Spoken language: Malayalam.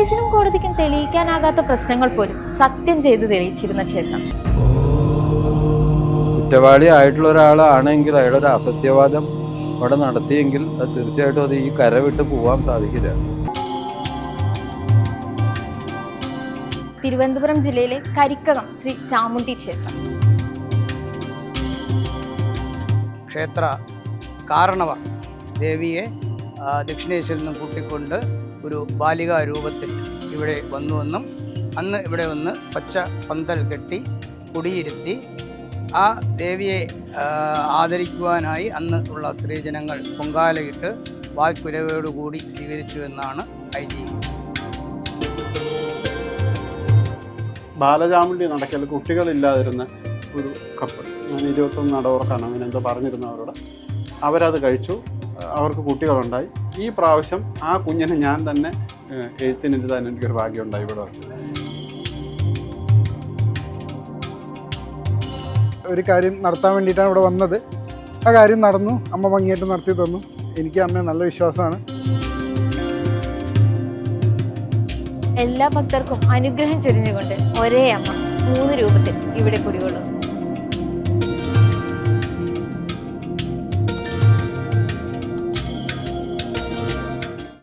പോലീസിനും കോടതിക്കും തെളിയിക്കാനാകാത്ത പ്രശ്നങ്ങൾ പോലും സത്യം ചെയ്ത് തെളിയിച്ചിരുന്ന ക്ഷേത്രം. കുറ്റവാളി ആയിട്ടുള്ള ഒരാളാണെങ്കിൽ അയാളൊരു അസത്യവാദം അവിടെ നടത്തിയെങ്കിൽ അത് തീർച്ചയായിട്ടും അത് ഈ കര വിട്ട് പോകാൻ സാധിക്കില്ല. തിരുവനന്തപുരം ജില്ലയിലെ കരിക്കകം ശ്രീ ചാമുണ്ഡി ക്ഷേത്രം. ക്ഷേത്ര കാരണവർ ദേവിയെ ദക്ഷിണേശ്വരിൽ നിന്നും കൂട്ടിക്കൊണ്ട് ഒരു ബാലികാ രൂപത്തിൽ ഇവിടെ വന്നുവെന്നും അന്ന് ഇവിടെ വന്ന് പച്ച പന്തൽ കെട്ടി കുടിയിരുത്തി ആ ദേവിയെ ആദരിക്കുവാനായി അന്ന് ഉള്ള സ്ത്രീജനങ്ങൾ പൊങ്കാലയിട്ട് വായ്ക്കുരവയോടുകൂടി സ്വീകരിച്ചു എന്നാണ് ഐതിഹ്യം. ബാലചാമുണ്ഡി നടക്കൽ കുട്ടികളില്ലാതിരുന്ന ഒരു കപ്പ്, ഞാൻ 21 നടവർക്കാണ് അങ്ങനെ എന്തോ പറഞ്ഞിരുന്നവരോട്, അവരത് കഴിച്ചു, അവർക്ക് കുട്ടികളുണ്ടായി. ഈ പ്രാവശ്യം ആ കുഞ്ഞിനെ ഞാൻ തന്നെ എഴുത്തിനിരുത്താൻ എനിക്കൊരു ഭാഗ്യമുണ്ടായി ഇവിടെ വെച്ച്. ഒരു കാര്യം നടത്താൻ വേണ്ടിയിട്ടാണ് ഇവിടെ വന്നത്. ആ കാര്യം നടന്നു, അമ്മ ഭംഗിയായിട്ട് നടത്തി തന്നു. എനിക്ക് അമ്മയെ നല്ല വിശ്വാസമാണ്. എല്ലാ ഭക്തർക്കും അനുഗ്രഹം ചൊരിഞ്ഞുകൊണ്ട് ഒരേ അമ്മ 3 രൂപത്തിൽ ഇവിടെ കുടികൊള്ളുന്നു.